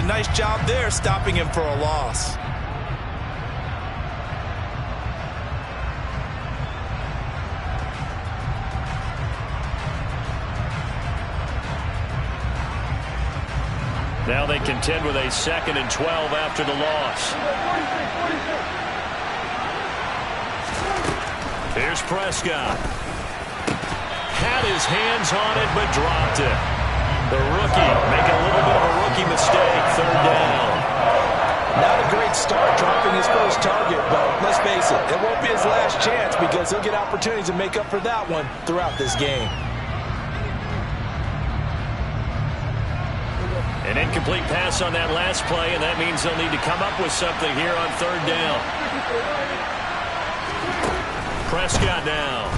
a nice job there stopping him for a loss. Now they contend with a 2nd and 12 after the loss. Here's Prescott. Had his hands on it, but dropped it. The rookie making a little bit of a rookie mistake. 3rd down. Not a great start dropping his first target, but let's face it, it won't be his last chance because he'll get opportunities to make up for that one throughout this game. An incomplete pass on that last play, and that means they'll need to come up with something here on 3rd down. Prescott now.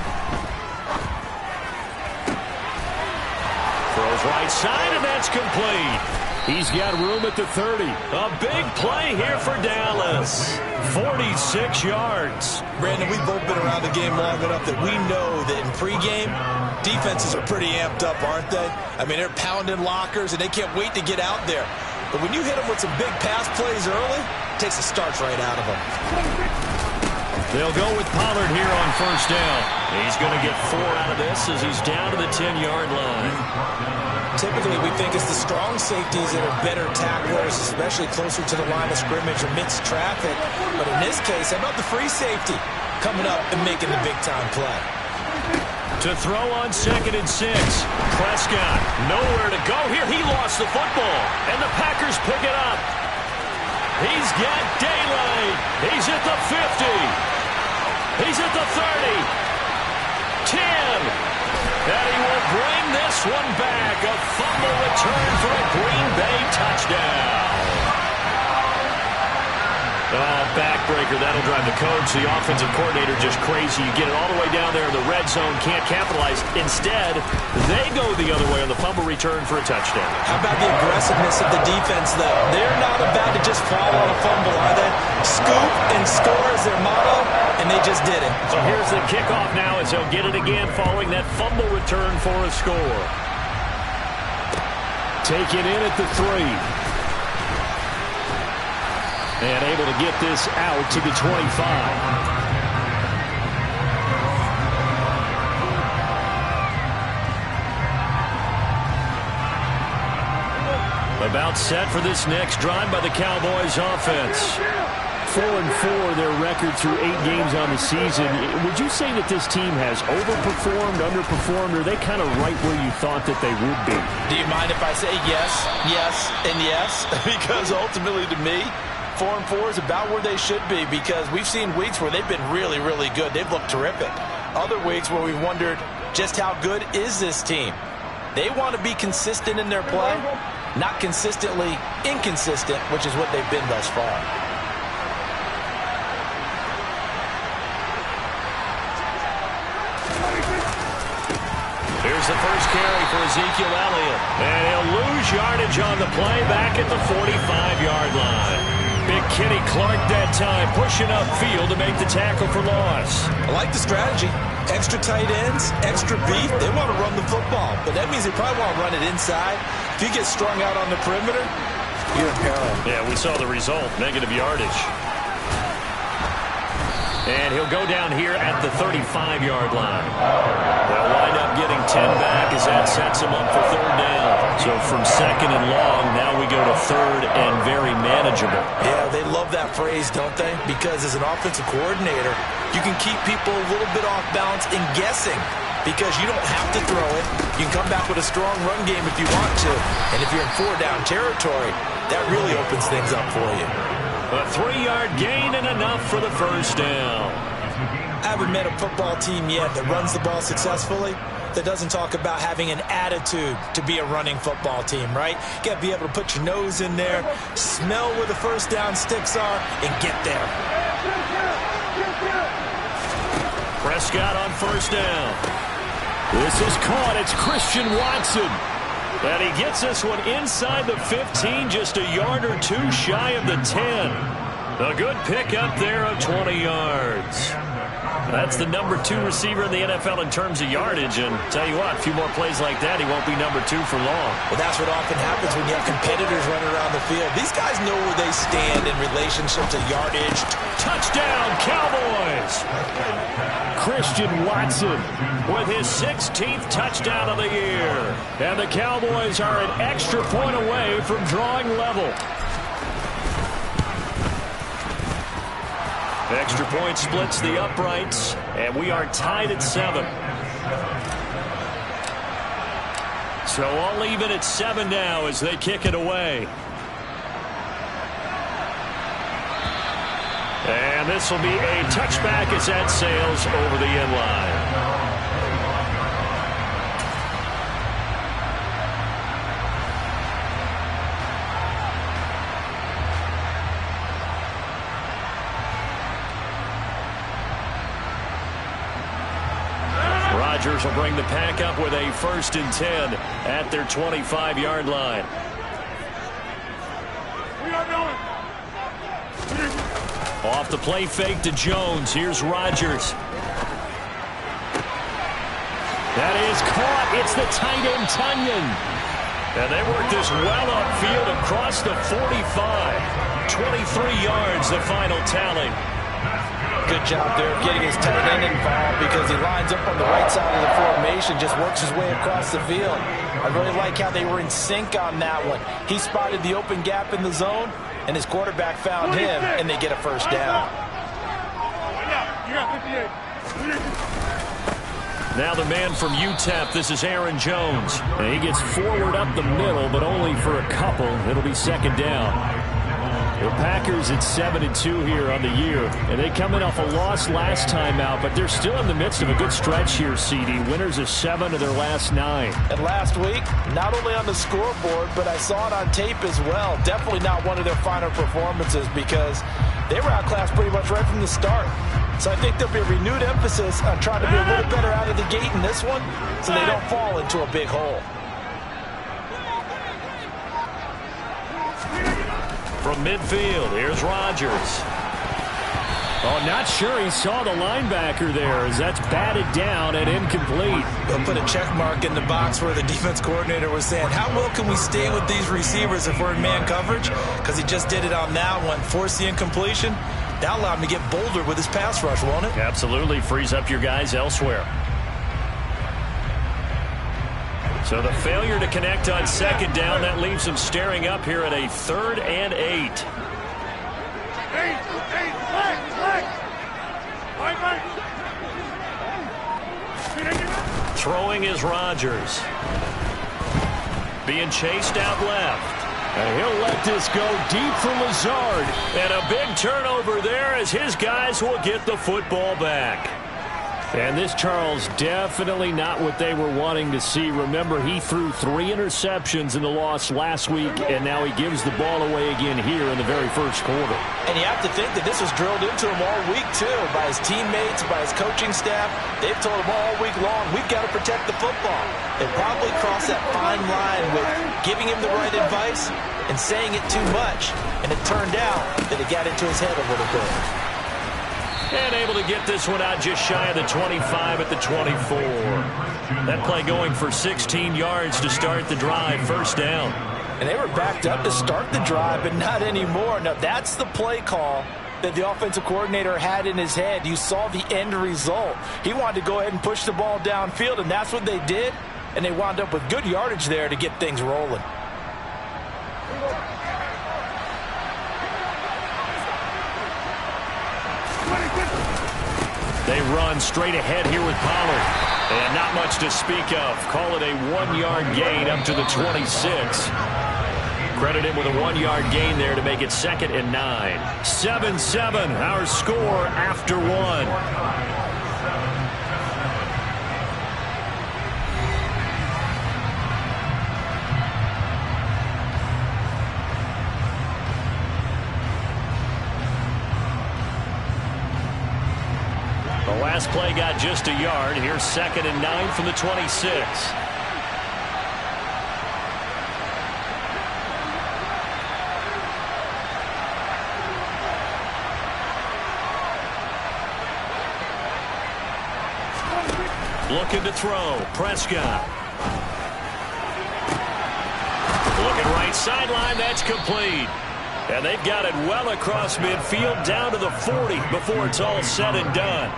Throws right side, and that's complete. He's got room at the 30. A big play here for Dallas. 46 yards. Brandon, we've both been around the game long enough that we know that in pregame, defenses are pretty amped up, aren't they? I mean, they're pounding lockers, and they can't wait to get out there. But when you hit them with some big pass plays early, it takes the starch right out of them. They'll go with Pollard here on 1st down. He's going to get 4 out of this as he's down to the 10-yard line. Typically, we think it's the strong safeties that are better tacklers, especially closer to the line of scrimmage amidst traffic. But in this case, how about the free safety coming up and making the big-time play? To throw on 2nd and 6. Prescott, nowhere to go here. He lost the football, and the Packers pick it up. He's got daylight. He's at the 50. He's at the 30. 10. And he will bring this one back. A fumble return for a Green Bay touchdown. Backbreaker. That'll drive the coach. The offensive coordinator just crazy. You get it all the way down there in the red zone. Can't capitalize. Instead, they go the other way on the fumble return for a touchdown. How about the aggressiveness of the defense, though? They're not about to just fall on a fumble, are they? Scoop and score is their motto, and they just did it. So here's the kickoff now as they'll get it again following that fumble return for a score. Taken in at the 3. And able to get this out to the 25. About set for this next drive by the Cowboys offense. 4-4 their record through 8 games on the season. Would you say that this team has overperformed, underperformed, or are they kind of right where you thought that they would be? Do you mind if I say yes, yes, and yes? Because ultimately to me, 4-4 is about where they should be because we've seen weeks where they've been really, really good. They've looked terrific. Other weeks where we've wondered just how good is this team. They want to be consistent in their play, not consistently inconsistent, which is what they've been thus far. Here's the first carry for Ezekiel Elliott. And he'll lose yardage on the play back at the 45-yard line. Big Kenny Clark that time, pushing upfield to make the tackle for loss. I like the strategy. Extra tight ends, extra beef. They want to run the football, but that means they probably want to run it inside. If you get strung out on the perimeter, you're in peril. Yeah, we saw the result, negative yardage. And he'll go down here at the 35-yard line. They'll wind up getting 10 back as that sets him up for 3rd down. So from 2nd and long, now we go to 3rd and very manageable. Yeah, they love that phrase, don't they? Because as an offensive coordinator, you can keep people a little bit off balance and guessing because you don't have to throw it. You can come back with a strong run game if you want to. And if you're in 4-down territory, that really opens things up for you. A 3-yard gain and enough for the 1st down. I haven't met a football team yet that runs the ball successfully that doesn't talk about having an attitude to be a running football team, right? You got to be able to put your nose in there, smell where the 1st down sticks are, and get there. Prescott on 1st down. This is caught. It's Christian Watson. And he gets this one inside the 15, just a yard or 2 shy of the 10. A good pick up there of 20 yards. That's the number 2 receiver in the NFL in terms of yardage. And tell you what, a few more plays like that, he won't be number 2 for long. Well, that's what often happens when you have competitors running around the field. These guys know where they stand in relationship to yardage. Touchdown, Cowboys! Christian Watson with his 16th touchdown of the year. And the Cowboys are an extra point away from drawing level. Extra point splits the uprights, and we are tied at 7. So all even at 7 now as they kick it away. And this will be a touchback as that sails over the end line. Rodgers will bring the pack up with a 1st and 10 at their 25-yard line. Off the play fake to Jones. Here's Rodgers. That is caught. It's the tight end, Tunyon. And they work this well upfield across the 45. 23 yards, the final tally. Good job there of getting his tight end involved because he lines up on the right side of the formation, just works his way across the field. I really like how they were in sync on that one. He spotted the open gap in the zone, and his quarterback found him, and they get a 1st down. Now the man from UTEP, this is Aaron Jones. And he gets forward up the middle, but only for a couple. It'll be 2nd down. The Packers at 7-2 here on the year, and they come in off a loss last time out, but they're still in the midst of a good stretch here, CD. Winners of 7 of their last 9. And last week, not only on the scoreboard, but I saw it on tape as well. Definitely not one of their finer performances because they were outclassed pretty much right from the start. So I think there'll be a renewed emphasis on trying to be a little better out of the gate in this one so they don't fall into a big hole. From midfield, here's Rodgers. Oh, not sure he saw the linebacker there as that's batted down and incomplete. They'll put a check mark in the box where the defense coordinator was saying, how well can we stay with these receivers if we're in man coverage? Because he just did it on that one, forced the incompletion. That allowed him to get bolder with his pass rush, won't it? Absolutely, frees up your guys elsewhere. So the failure to connect on 2nd down, that leaves them staring up here at a 3rd and 8. Throwing is Rodgers. Being chased out left. And he'll let this go deep for Lazard. And a big turnover there as his guys will get the football back. And this, Charles, definitely not what they were wanting to see. Remember, he threw 3 interceptions in the loss last week, and now he gives the ball away again here in the very 1st quarter. And you have to think that this was drilled into him all week, too, by his teammates, by his coaching staff. They've told him all week long, we've got to protect the football. They probably crossed that fine line with giving him the right advice and saying it too much. And it turned out that it got into his head a little bit. And able to get this one out just shy of the 25 at the 24. That play going for 16 yards to start the drive, 1st down. And they were backed up to start the drive, but not anymore. Now, that's the play call that the offensive coordinator had in his head. You saw the end result. He wanted to go ahead and push the ball downfield, and that's what they did. And they wound up with good yardage there to get things rolling. They run straight ahead here with Pollard. And not much to speak of. Call it a 1-yard gain up to the 26. Credit him with a 1-yard gain there to make it 2nd and 9. 7-7, our score after 1. The last play got just a yard. Here's 2nd and 9 from the 26. Looking to throw. Prescott. Looking right sideline. That's complete. And they've got it well across midfield down to the 40 before it's all said and done.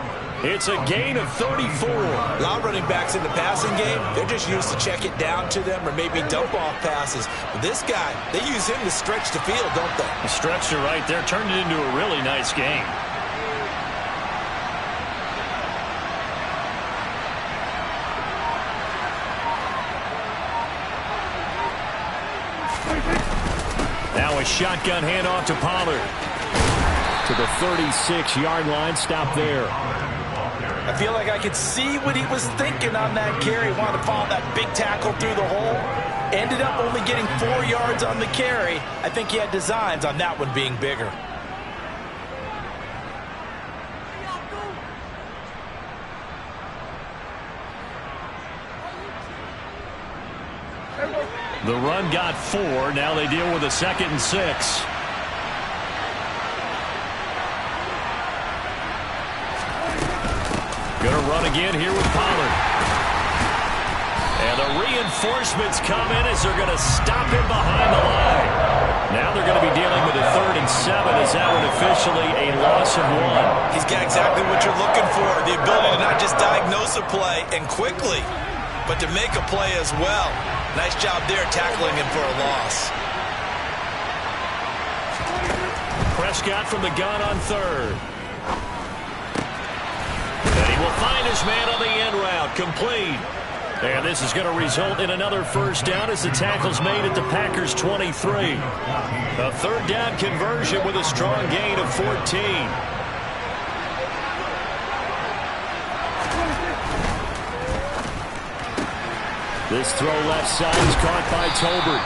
It's a gain of 34. A lot of running backs in the passing game, they're just used to check it down to them or maybe dump off passes. But this guy, they use him to stretch the field, don't they? The stretcher right there turned it into a really nice game. Now a shotgun handoff to Pollard. To the 36-yard line, stop there. I feel like I could see what he was thinking on that carry. Wanted to follow that big tackle through the hole. Ended up only getting 4 yards on the carry. I think he had designs on that one being bigger. The run got 4. Now they deal with a 2nd and 6. Going to run again here with Pollard. And the reinforcements come in as they're going to stop him behind the line. Now they're going to be dealing with a 3rd and 7 as that one officially a loss of 1. He's got exactly what you're looking for, the ability to not just diagnose a play and quickly, but to make a play as well. Nice job there tackling him for a loss. Prescott from the gun on 3rd. And he will find his man on the end route, complete. And this is going to result in another 1st down as the tackle's made at the Packers' 23. A 3rd down conversion with a strong gain of 14. This throw left side is caught by Tolbert.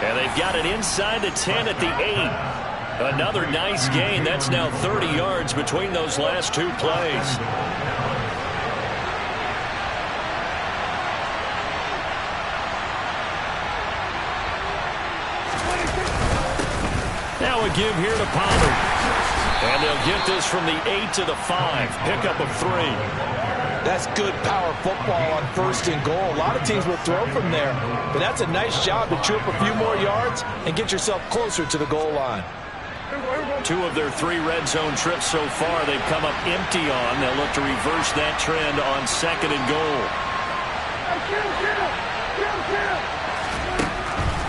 And they've got it inside the 10 at the 8. Another nice gain. That's now 30 yards between those last 2 plays. Now a give here to Pollard. And they'll get this from the 8 to the 5. Pickup of 3. That's good power football on 1st and goal. A lot of teams will throw from there, but that's a nice job to chew up a few more yards and get yourself closer to the goal line. 2 of their 3 red zone trips so far they've come up empty on. They'll look to reverse that trend on 2nd and goal.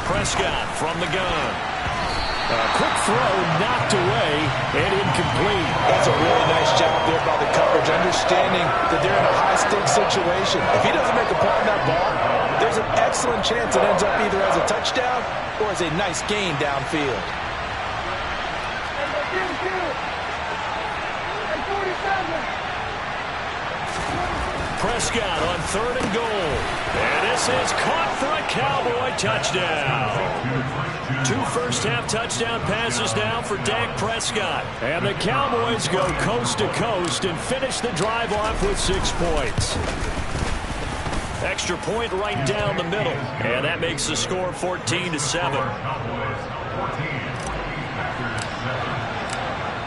Prescott from the gun. A quick throw knocked away and incomplete. That's a really nice job there by the coverage, understanding that they're in a high-stakes situation. If he doesn't make a play on that ball, there's an excellent chance it ends up either as a touchdown or as a nice gain downfield. Prescott on 3rd and goal. And this is caught for a Cowboy touchdown. 2 first-half touchdown passes now for Dak Prescott. And the Cowboys go coast to coast and finish the drive off with 6 points. Extra point right down the middle. And that makes the score 14-7.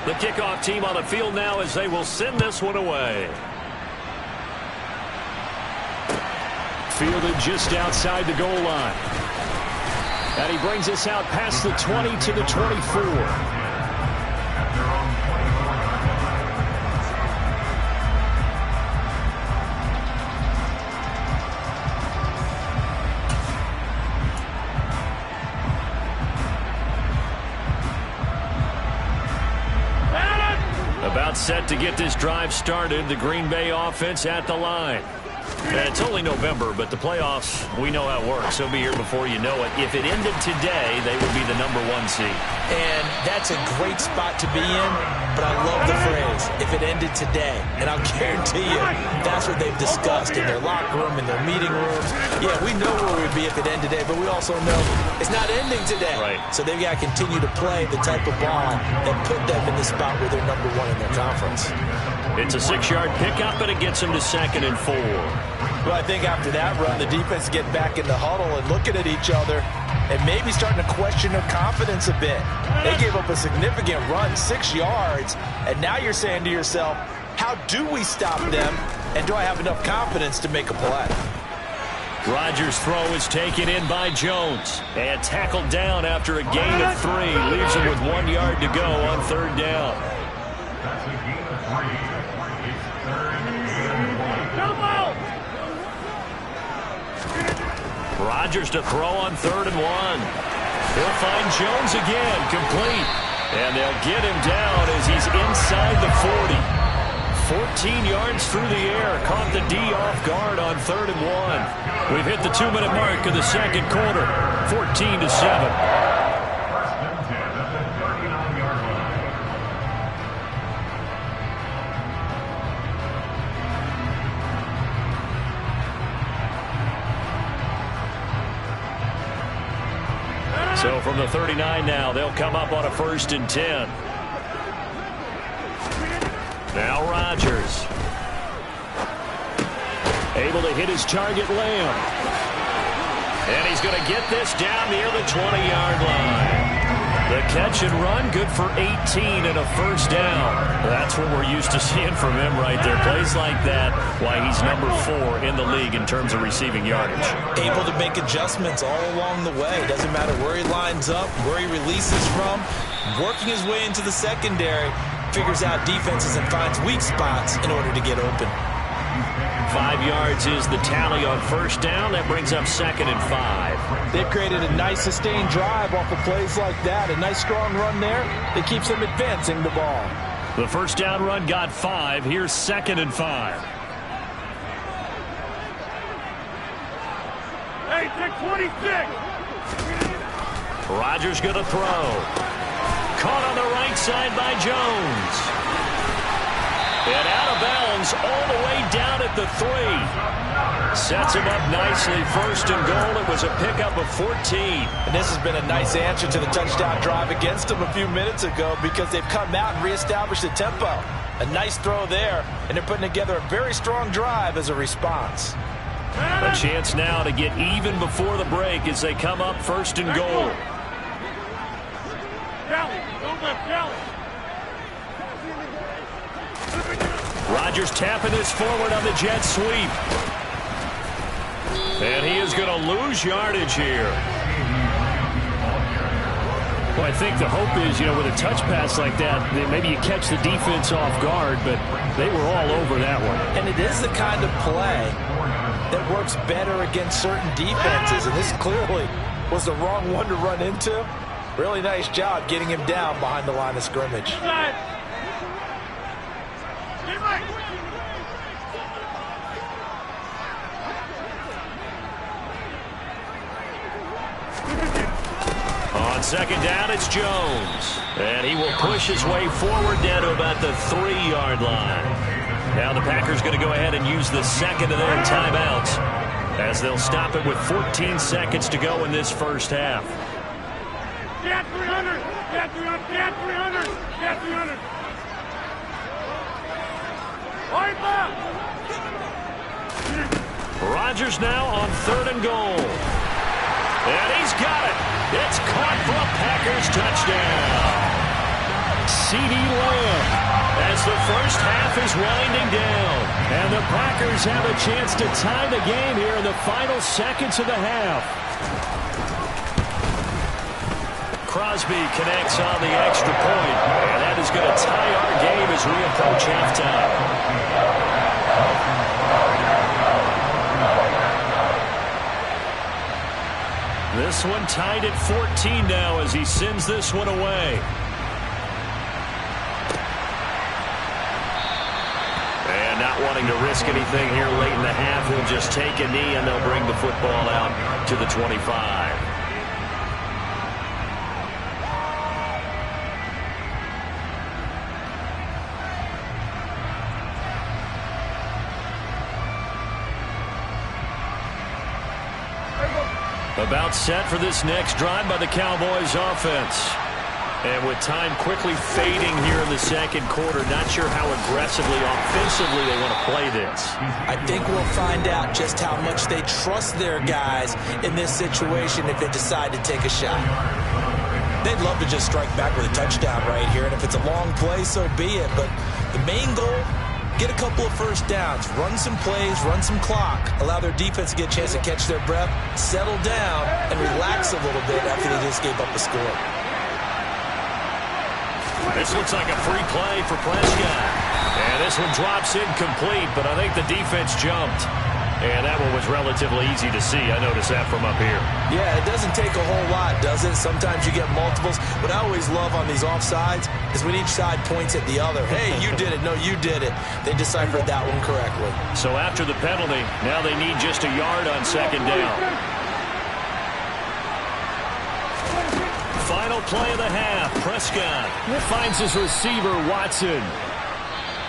The kickoff team on the field now as they will send this one away. Fielded just outside the goal line. And he brings us out past the 20 to the 24. About set to get this drive started. The Green Bay offense at the line. And it's only November, but the playoffs, we know how it works. They'll be here before you know it. If it ended today, they would be the #1 seed. And that's a great spot to be in, but I love the phrase, if it ended today. And I'll guarantee you, that's what they've discussed in their locker room, in their meeting rooms. Yeah, we know where we'd be if it ended today, but we also know it's not ending today. Right. So they've got to continue to play the type of ball that put them in the spot where they're #1 in their conference. It's a 6-yard pickup, and it gets them to 2nd and 4. Well, I think after that run, the defense get back in the huddle and looking at each other and maybe starting to question their confidence a bit. They gave up a significant run, 6 yards, and now you're saying to yourself, how do we stop them and do I have enough confidence to make a play? Rodgers' throw is taken in by Jones and tackled down after a gain of 3. Leaves him with 1 yard to go on 3rd down. Rodgers to throw on 3rd and 1. He'll find Jones again, complete. And they'll get him down as he's inside the 40. 14 yards through the air. Caught the D off guard on 3rd and 1. We've hit the 2-minute mark of the second quarter. 14-7. So from the 39 now, they'll come up on a 1st and 10. Now Rodgers. Able to hit his target, Lamb. And he's going to get this down near the 20-yard line. The catch and run, good for 18 and a 1st down. That's what we're used to seeing from him right there. Plays like that, why he's number 4 in the league in terms of receiving yardage. Able to make adjustments all along the way. Doesn't matter where he lines up, where he releases from. Working his way into the secondary, figures out defenses and finds weak spots in order to get open. 5 yards is the tally on 1st down. That brings up 2nd and 5. They've created a nice sustained drive off of plays like that. A nice strong run there that keeps them advancing the ball. The 1st down run got 5. Here's 2nd and 5. Hey, take 26. Rodgers going to throw. Caught on the right side by Jones. And out of bounds all the way down at the 3. Sets him up nicely. 1st and goal. It was a pickup of 14. And this has been a nice answer to the touchdown drive against them a few minutes ago because they've come out and reestablished the tempo. A nice throw there, and they're putting together a very strong drive as a response. A chance now to get even before the break as they come up 1st and goal. Rodgers tapping this forward on the jet sweep. And he is going to lose yardage here. Well, I think the hope is, with a touch pass like that, that maybe you catch the defense off guard, but they were all over that one. And it is the kind of play that works better against certain defenses, and this clearly was the wrong one to run into. Really nice job getting him down behind the line of scrimmage. On 2nd down, it's Jones. And he will push his way forward down to about the 3-yard line. Now the Packers going to go ahead and use the 2nd of their timeouts as they'll stop it with 14 seconds to go in this 1st half. Get 300! Get 300! Get 300! Get 300! Right back! Rodgers now on 3rd and goal. And he's got it. It's caught for a Packers touchdown. CeeDee Lamb as the 1st half is winding down. And the Packers have a chance to tie the game here in the final seconds of the half. Crosby connects on the extra point. And that is going to tie our game as we approach halftime. This one tied at 14 now as he sends this one away. And not wanting to risk anything here late in the half, he'll just take a knee and they'll bring the football out to the 25. About set for this next drive by the Cowboys offense. And with time quickly fading here in the second quarter, not sure how aggressively, offensively they want to play this. I think we'll find out just how much they trust their guys in this situation if they decide to take a shot. They'd love to just strike back with a touchdown right here, and if it's a long play, so be it. But the main goal get a couple of first downs, run some plays, run some clock, allow their defense to get a chance to catch their breath, settle down, and relax a little bit after they just gave up a score. This looks like a free play for Prescott. And this one drops incomplete, but I think the defense jumped. And that one was relatively easy to see. I noticed that from up here. Yeah, it doesn't take a whole lot, does it? Sometimes you get multiples. What I always love on these offsides is when each side points at the other. Hey, you did it. No, you did it. They deciphered that one correctly. So after the penalty, now they need just a yard on second down. Final play of the half. Prescott finds his receiver, Watson.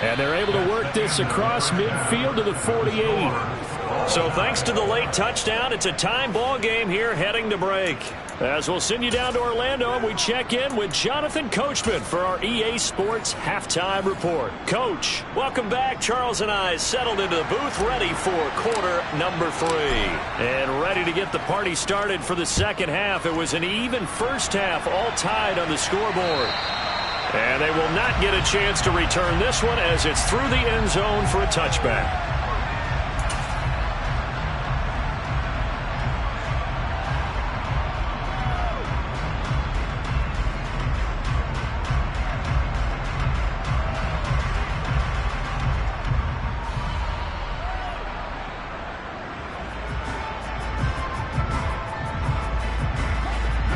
And they're able to work this across midfield to the 48. So thanks to the late touchdown, it's a time ball game here heading to break. As we'll send you down to Orlando, and we check in with Jonathan Coachman for our EA Sports Halftime Report. Coach, welcome back. Charles and I settled into the booth ready for quarter number 3. And ready to get the party started for the second half. It was an even first half, all tied on the scoreboard. And they will not get a chance to return this one as it's through the end zone for a touchback.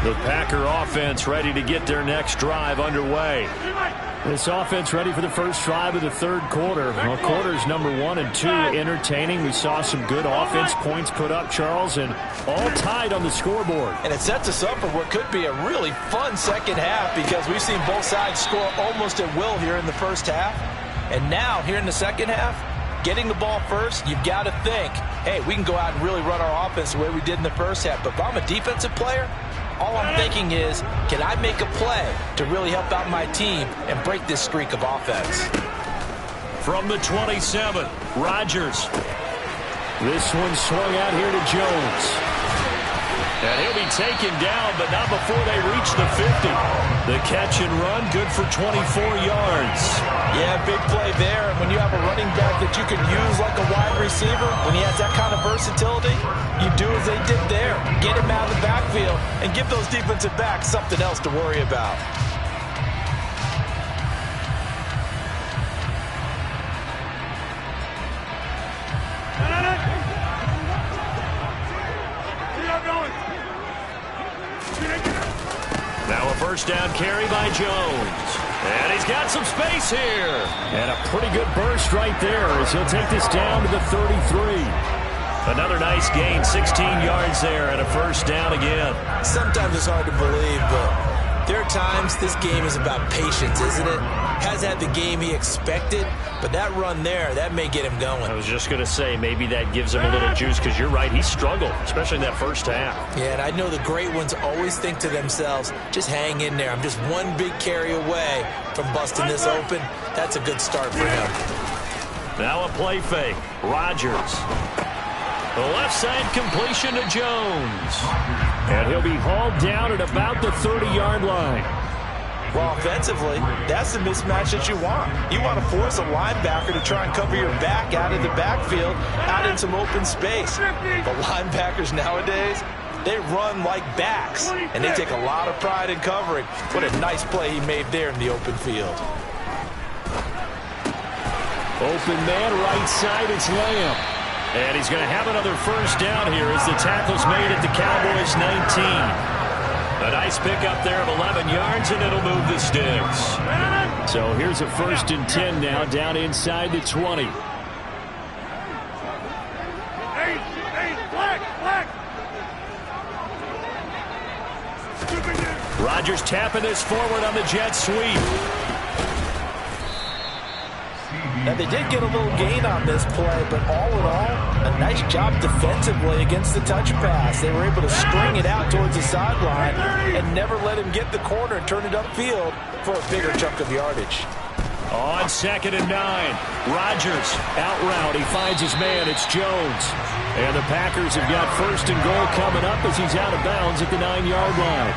The Packer offense ready to get their next drive underway. This offense ready for the first drive of the third quarter. Well, quarters number 1 and 2 entertaining. We saw some good offense points put up, Charles, and all tied on the scoreboard. And it sets us up for what could be a really fun second half because we've seen both sides score almost at will here in the first half. And now, here in the second half, getting the ball first, you've got to think, hey, we can go out and really run our offense the way we did in the first half. But if I'm a defensive player, all I'm thinking is, can I make a play to really help out my team and break this streak of offense? From the 27, Rodgers. This one swung out here to Jones. And he'll be taken down, but not before they reach the 50. The catch and run, good for 24 yards. Yeah, big play there. And when you have a running back that you can use like a wide receiver, when he has that kind of versatility, you do as they did there. Get him out of the backfield and give those defensive backs something else to worry about. Now a first down carry by Jones. And he's got some space here. And a pretty good burst right there as he'll take this down to the 33. Another nice gain, 16 yards there, and a first down again. Sometimes it's hard to believe, but there are times this game is about patience, isn't it? Hasn't had the game he expected, but that run there, that may get him going. I was just going to say, maybe that gives him a little juice, because you're right, he struggled, especially in that first half. Yeah, and I know the great ones always think to themselves, just hang in there. I'm just one big carry away from busting this open. That's a good start for him. Now a play fake. Rodgers. The left side completion to Jones. And he'll be hauled down at about the 30-yard line. Well, offensively, that's the mismatch that you want. You want to force a linebacker to try and cover your back out of the backfield, out in some open space. But linebackers nowadays, they run like backs, and they take a lot of pride in covering. What a nice play he made there in the open field. Open man, right side, it's Lamb. And he's going to have another first down here as the tackle's made at the Cowboys' 19. A nice pickup there of 11 yards, and it'll move the sticks. So here's a 1st and 10 now, down inside the 20. Rodgers tapping this forward on the jet sweep. Now, they did get a little gain on this play, but all in all, a nice job defensively against the touch pass. They were able to string it out towards the sideline and never let him get the corner and turn it upfield for a bigger chunk of yardage. On 2nd and 9, Rodgers out route. He finds his man. It's Jones. And the Packers have got 1st and goal coming up as he's out of bounds at the 9-yard line.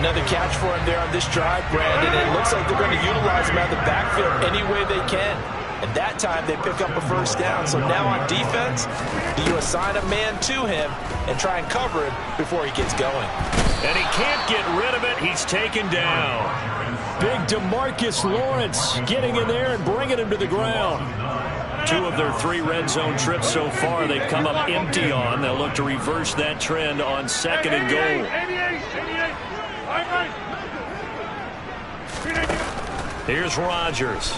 Another catch for him there on this drive, Brandon. It looks like they're going to utilize him out of the backfield any way they can. And that time they pick up a first down. So now on defense, do you assign a man to him and try and cover him before he gets going? And he can't get rid of it. He's taken down. Big DeMarcus Lawrence getting in there and bringing him to the ground. 2 of their 3 red zone trips so far they've come up empty on. They'll look to reverse that trend on 2nd and goal. Here's Rodgers.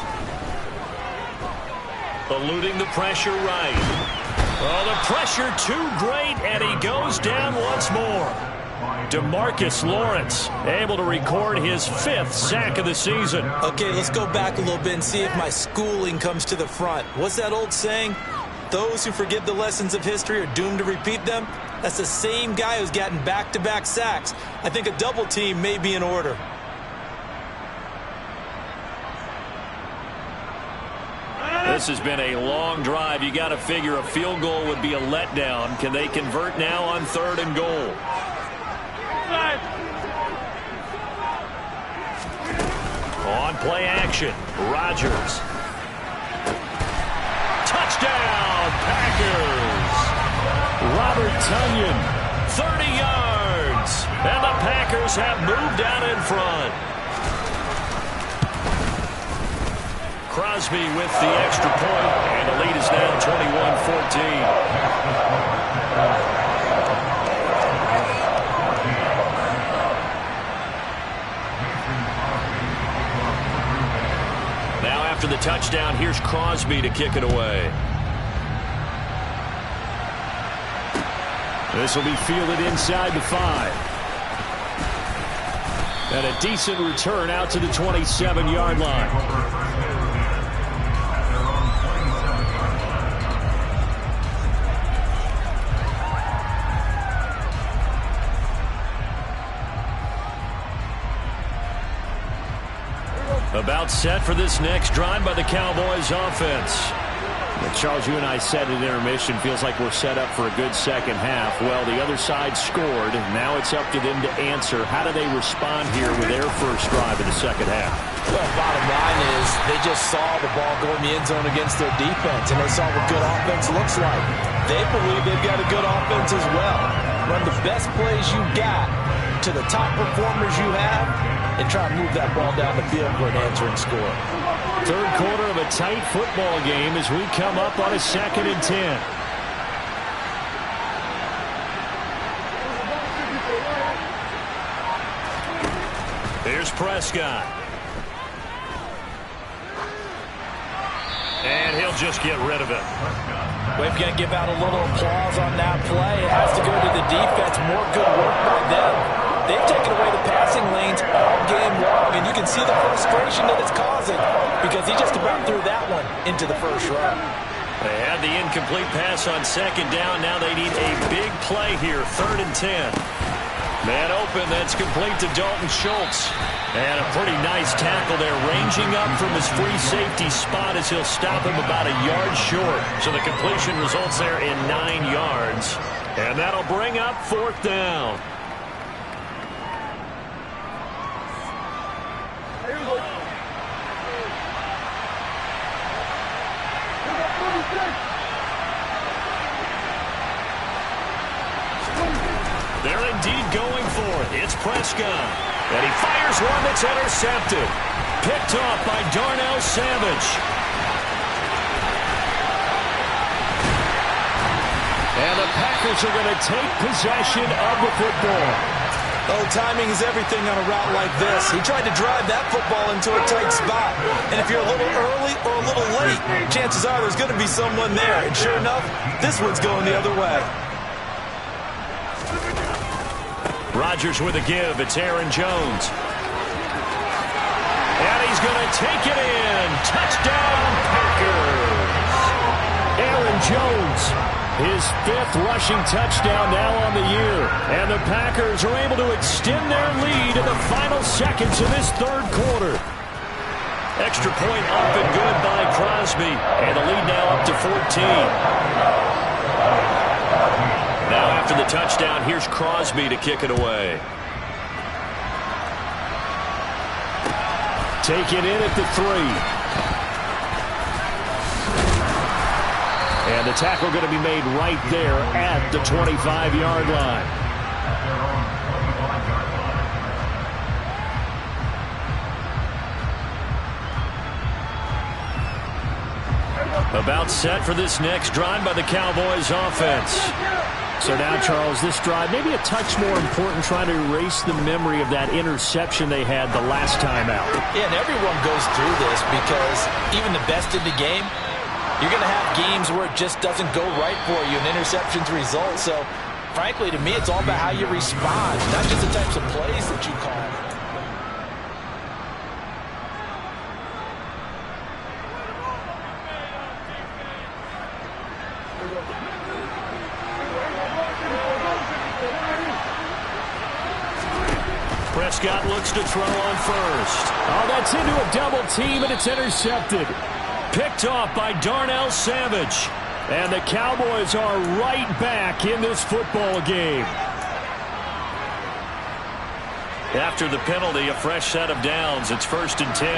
Eluding the pressure right. Oh, the pressure too great, and he goes down once more. DeMarcus Lawrence able to record his 5th sack of the season. Okay, let's go back a little bit and see if my schooling comes to the front. What's that old saying? Those who forget the lessons of history are doomed to repeat them. That's the same guy who's gotten back-to-back sacks. I think a double team may be in order. This has been a long drive. You got to figure a field goal would be a letdown. Can they convert now on 3rd and goal? On play action, Rodgers. Touchdown, Packers. Robert Tonyan, 30 yards. And the Packers have moved out in front. Crosby with the extra point, and the lead is now 21-14. Now after the touchdown, here's Crosby to kick it away. This will be fielded inside the 5. And a decent return out to the 27-yard line. About set for this next drive by the Cowboys offense. Charles, you and I said at intermission, feels like we're set up for a good second half. Well, the other side scored. Now it's up to them to answer. How do they respond here with their first drive in the second half? Well, bottom line is they just saw the ball go in the end zone against their defense, and they saw what good offense looks like. They believe they've got a good offense as well. Run the best plays you got to the top performers you have, and try to move that ball down the field for an answering score. 3rd quarter of a tight football game as we come up on a 2nd and 10. Here's Prescott. And he'll just get rid of it. We've got to give out a little applause on that play. It has to go to the defense. More good work by them. They've taken away the passing lanes all game long, and you can see the frustration that it's causing because he just about threw that one into the first row. They had the incomplete pass on 2nd down. Now they need a big play here, 3rd and 10. Man open, that's complete to Dalton Schultz. And a pretty nice tackle there, ranging up from his free safety spot as he'll stop him about a yard short. So the completion results there in 9 yards. And that'll bring up 4th down. They're indeed going for it. It's Prescott. And he fires one that's intercepted. Picked off by Darnell Savage. And the Packers are going to take possession of the football. Oh, timing is everything on a route like this. He tried to drive that football into a tight spot. And if you're a little early or a little late, chances are there's going to be someone there. And sure enough, this one's going the other way. Rodgers with a give. It's Aaron Jones. And he's going to take it in. Touchdown, Packers. Aaron Jones, his 5th rushing touchdown now on the year. And the Packers are able to extend their lead in the final seconds of this 3rd quarter. Extra point up and good by Crosby. And the lead now up to 14. Now after the touchdown, here's Crosby to kick it away. Take it in at the 3. And the tackle going to be made right there at the 25-yard line. About set for this next drive by the Cowboys offense. So now, Charles, this drive maybe a touch more important, trying to erase the memory of that interception they had the last time out. Yeah, and everyone goes through this because even the best in the game, you're going to have games where it just doesn't go right for you and interceptions result. So, frankly, to me, it's all about how you respond, not just the types of plays that you call. Prescott looks to throw on first. Oh, that's into a double team, and it's intercepted. Picked off by Darnell Savage. And the Cowboys are right back in this football game. After the penalty, a fresh set of downs. It's 1st and 10.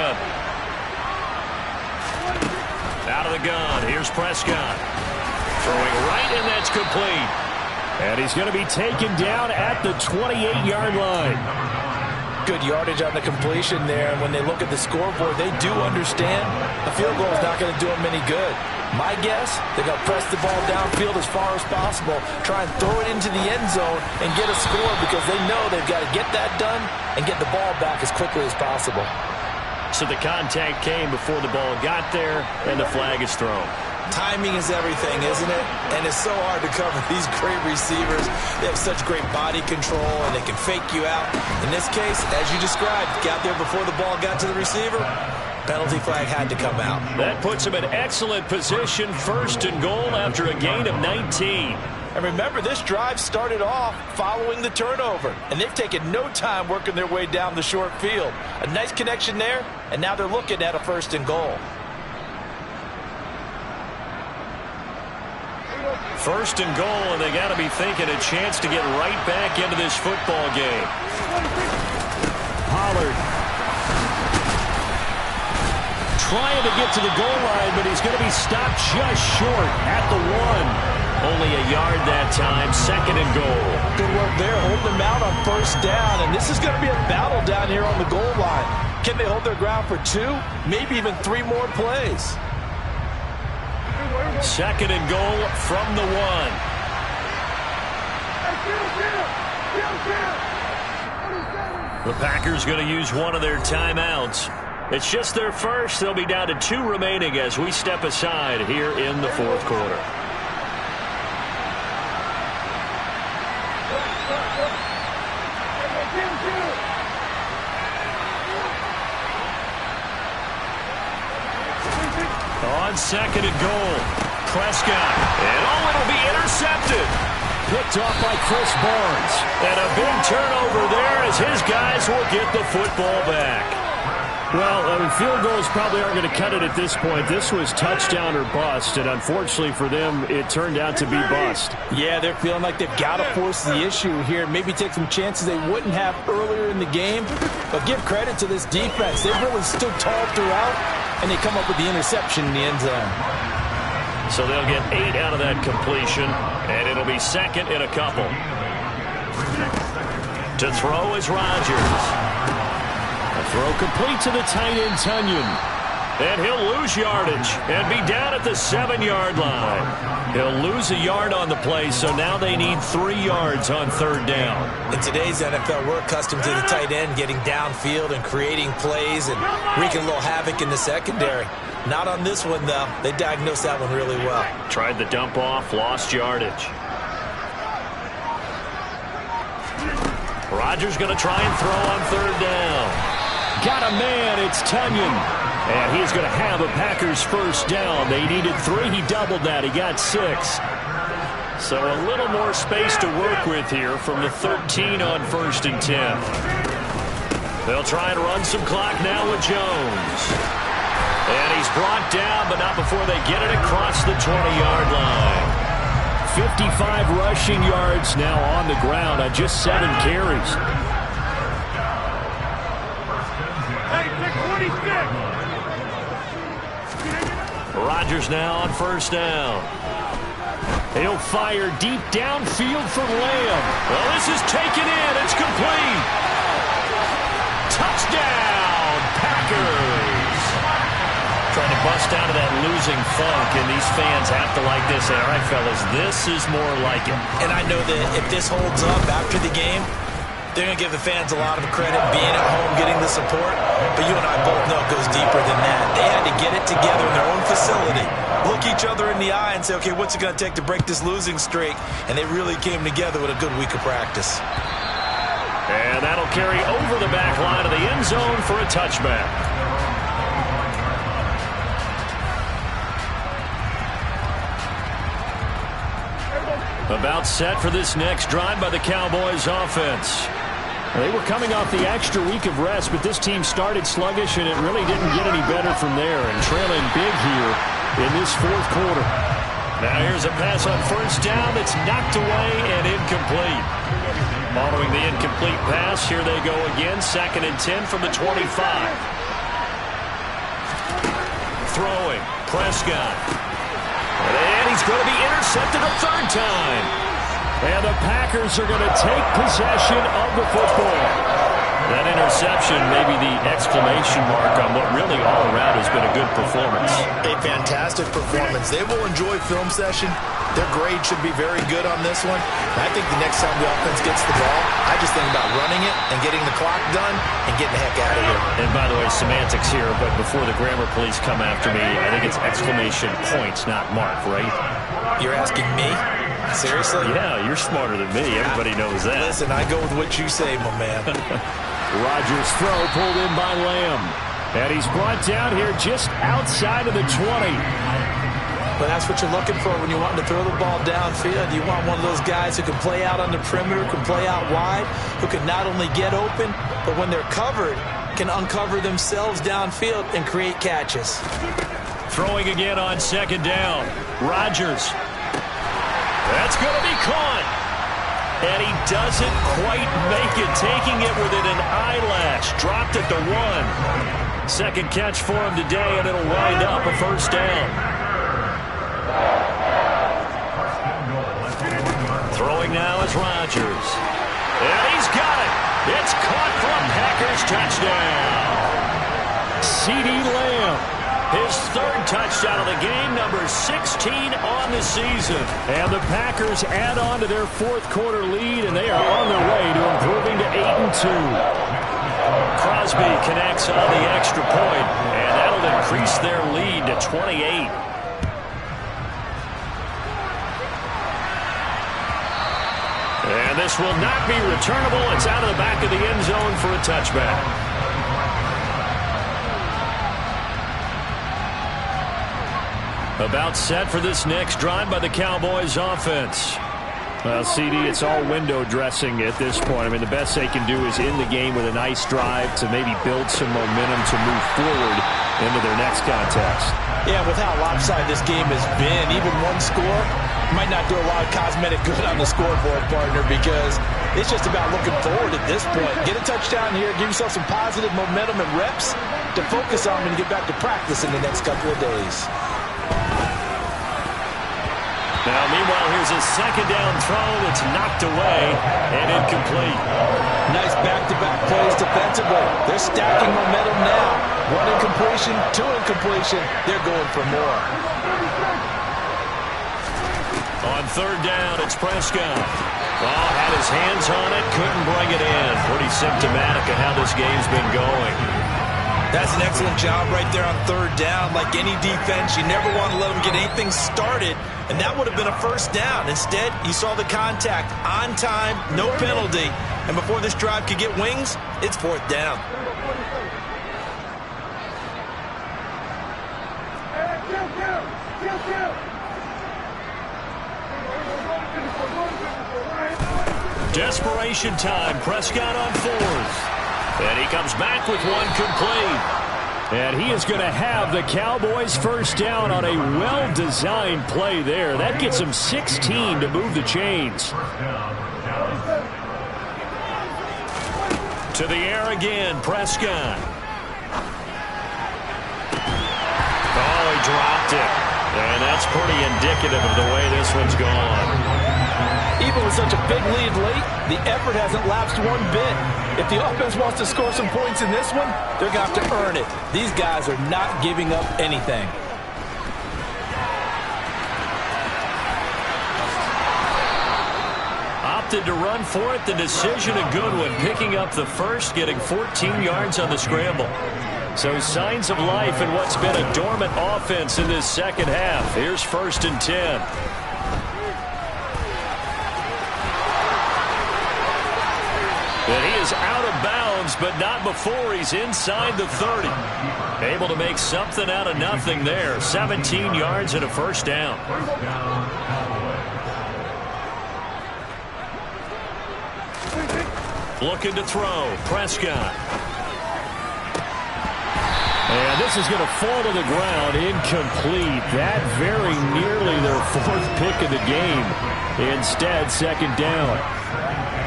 Out of the gun. Here's Prescott. Throwing right, and that's complete. And he's going to be taken down at the 28-yard line. Good yardage on the completion there, and when they look at the scoreboard, they do understand the field goal is not going to do them any good. My guess, they're going to press the ball downfield as far as possible, try and throw it into the end zone and get a score because they know they've got to get that done and get the ball back as quickly as possible. So the contact came before the ball got there, and the flag is thrown. Timing is everything, isn't it? And it's so hard to cover these great receivers. They have such great body control, and they can fake you out. In this case, as you described, got there before the ball got to the receiver. Penalty flag had to come out. That puts him in excellent position, 1st and goal after a gain of 19. And remember, this drive started off following the turnover, and they've taken no time working their way down the short field. A nice connection there, and now they're looking at a 1st and goal. 1st and goal, and they got to be thinking a chance to get right back into this football game. Pollard trying to get to the goal line, but he's going to be stopped just short at the 1. Only a yard that time, 2nd and goal. Good work there, hold them out on 1st down, and this is going to be a battle down here on the goal line. Can they hold their ground for 2, maybe even 3 more plays? 2nd and goal from the 1. The Packers going to use one of their timeouts. It's just their first. They'll be down to 2 remaining as we step aside here in the 4th quarter. On 2nd and goal, Prescott. And it'll be intercepted. Picked off by Chris Barnes. And a big turnover there as his guys will get the football back. Well, field goals probably aren't going to cut it at this point. This was touchdown or bust, and unfortunately for them, it turned out to be bust. Yeah, they're feeling like they've got to force the issue here. Maybe take some chances they wouldn't have earlier in the game. But give credit to this defense. They've really stood tall throughout, and they come up with the interception in the end zone. So they'll get 8 out of that completion, and it'll be 2nd and a couple. To throw is Rodgers. Throw complete to the tight end, Tunyon. And he'll lose yardage and be down at the 7-yard line. He'll lose a yard on the play, so now they need 3 yards on 3rd down. In today's NFL, we're accustomed to the tight end getting downfield and creating plays and wreaking a little havoc in the secondary. Not on this one, though. They diagnosed that one really well. Tried the dump off, lost yardage. Rodgers going to try and throw on 3rd down. Got a man, it's Tunyon. And he's going to have a Packers 1st down. They needed 3, he doubled that, he got 6. So a little more space to work with here from the 13 on 1st and 10. They'll try and run some clock now with Jones. And he's brought down, but not before they get it across the 20-yard line. 55 rushing yards now on the ground on just 7 carries. Rodgers now on 1st down. He'll fire deep downfield for Lamb. Well, this is taken in. It's complete. Touchdown, Packers. Trying to bust out of that losing funk, and these fans have to like this. All right, fellas, this is more like it. And I know that if this holds up after the game, they're going to give the fans a lot of credit being at home, getting the support. But you and I both know it goes deeper than that. They had to get it together in their own facility, look each other in the eye and say, okay, what's it going to take to break this losing streak? And they really came together with a good week of practice. And that'll carry over the back line of the end zone for a touchback. About set for this next drive by the Cowboys offense. They were coming off the extra week of rest, but this team started sluggish, and it really didn't get any better from there, and trailing big here in this fourth quarter. Now here's a pass on first down that's knocked away and incomplete. Following the incomplete pass, here they go again, 2nd and 10 from the 25. Throwing, Prescott. And he's going to be intercepted a third time. And the Packers are going to take possession of the football. That interception may be the exclamation mark on what really all around has been a good performance. A fantastic performance. They will enjoy film session. Their grade should be very good on this one. And I think the next time the offense gets the ball, I just think about running it and getting the clock done and getting the heck out of here. And by the way, semantics here, but before the grammar police come after me, I think it's exclamation points, not mark, right? You're asking me? Seriously? Yeah, you're smarter than me. Everybody knows that. Listen, I go with what you say, my man. Rodgers' throw pulled in by Lamb. And he's brought down here just outside of the 20. But that's what you're looking for when you want to throw the ball downfield. You want one of those guys who can play out on the perimeter, can play out wide, who can not only get open, but when they're covered, can uncover themselves downfield and create catches. Throwing again on 2nd down. Rodgers. That's going to be caught. And he doesn't quite make it, taking it within an eyelash. Dropped at the 1. Second catch for him today, and it'll wind up a first down. Throwing now is Rodgers. And he's got it. It's caught for a Packers touchdown. CeeDee Lamb, his 3rd touchdown of the game, number 16 on the season. And the Packers add on to their 4th quarter lead, and they are on their way to improving to 8-2. Crosby connects on the extra point, and that'll increase their lead to 28. And this will not be returnable. It's out of the back of the end zone for a touchback. About set for this next drive by the Cowboys offense. Well, CD, it's all window dressing at this point. I mean, the best they can do is end the game with a nice drive to maybe build some momentum to move forward into their next contest. Yeah, with how lopsided this game has been, even one score might not do a lot of cosmetic good on the scoreboard, partner, because it's just about looking forward at this point. Get a touchdown here, give yourself some positive momentum and reps to focus on when you get back to practice in the next couple of days. Now, meanwhile, here's a 2nd down throw that's knocked away and incomplete. Nice back-to-back plays defensively. They're stacking momentum now. 1 incompletion, 2 incompletion. They're going for more. On 3rd down, it's Prescott. Oh, had his hands on it, couldn't bring it in. Pretty symptomatic of how this game's been going. That's an excellent job right there on 3rd down. Like any defense, you never want to let them get anything started, and that would have been a first down. Instead, you saw the contact on time, no penalty, and before this drive could get wings, it's 4th down. Desperation time. Prescott on 4th. And he comes back with 1 complete. And he is going to have the Cowboys first down on a well-designed play there. That gets him 16 to move the chains. To the air again, Prescott. Oh, he dropped it. And that's pretty indicative of the way this one's gone. Even with such a big lead late, the effort hasn't lapsed one bit. If the offense wants to score some points in this one, they're going to have to earn it. These guys are not giving up anything. Opted to run for it. The decision a good one. Picking up the first, getting 14 yards on the scramble. So signs of life in what's been a dormant offense in this second half. Here's 1st and 10. And he is out of bounds, but not before he's inside the 30. Able to make something out of nothing there. 17 yards and a first down. Looking to throw. Prescott. And this is going to fall to the ground. Incomplete. That very nearly their 4th pick of the game. Instead, 2nd down.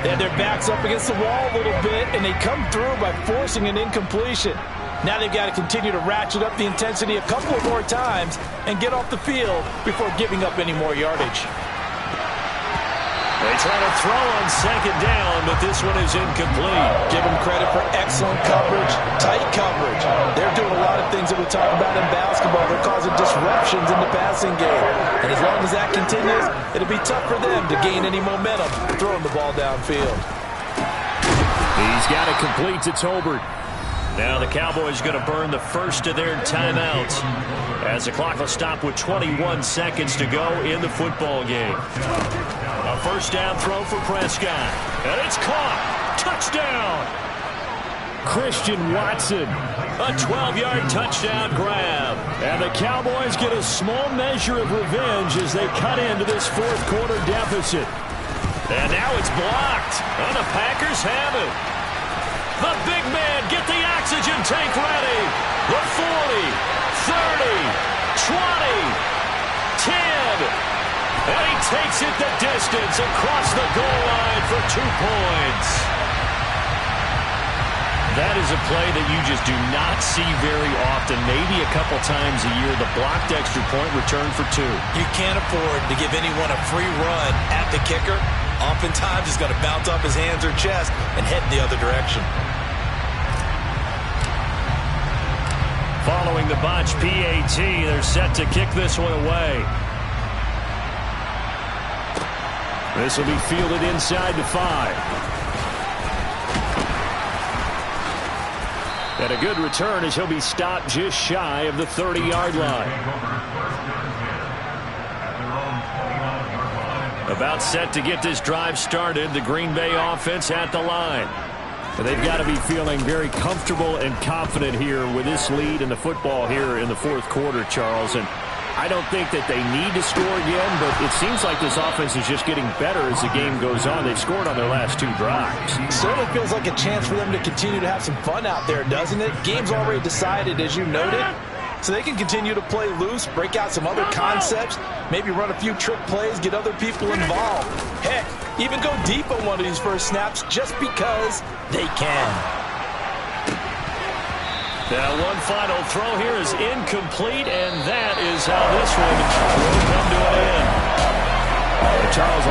They had their backs up against the wall a little bit, and they come through by forcing an incompletion. Now they've got to continue to ratchet up the intensity a couple of more times and get off the field before giving up any more yardage. They try to throw on 2nd down, but this one is incomplete. Give them credit for excellent coverage, tight coverage. They're doing a lot of things that we talk about in basketball. They're causing disruptions in the passing game. And as long as that continues, it'll be tough for them to gain any momentum throwing the ball downfield. He's got it complete to Tolbert. Now the Cowboys going to burn the first of their timeouts as the clock will stop with 21 seconds to go in the football game. A first down throw for Prescott. And it's caught. Touchdown. Christian Watson. A 12-yard touchdown grab. And the Cowboys get a small measure of revenge as they cut into this 4th quarter deficit. And now it's blocked. And the Packers have it. The big man, get the oxygen tank ready. The 40, 30, 20, 10. And he takes it the distance across the goal line for 2 points. That is a play that you just do not see very often. Maybe a couple times a year, the blocked extra point return for 2. You can't afford to give anyone a free run at the kicker. Oftentimes he's going to bounce off his hands or chest and head the other direction. Following the botch PAT, they're set to kick this one away. This will be fielded inside the 5. And a good return as he'll be stopped just shy of the 30-yard line. About set to get this drive started, the Green Bay offense at the line. They've got to be feeling very comfortable and confident here with this lead in the football here in the 4th quarter, Charles. And I don't think that they need to score again, but it seems like this offense is just getting better as the game goes on. They've scored on their last 2 drives. Certainly feels like a chance for them to continue to have some fun out there, doesn't it? Game's already decided, as you noted. So they can continue to play loose, break out some other concepts, maybe run a few trick plays, get other people involved. Heck, even go deep on one of these first snaps just because they can. Now one final throw here is incomplete, and that is how this one will come to an end. Charles,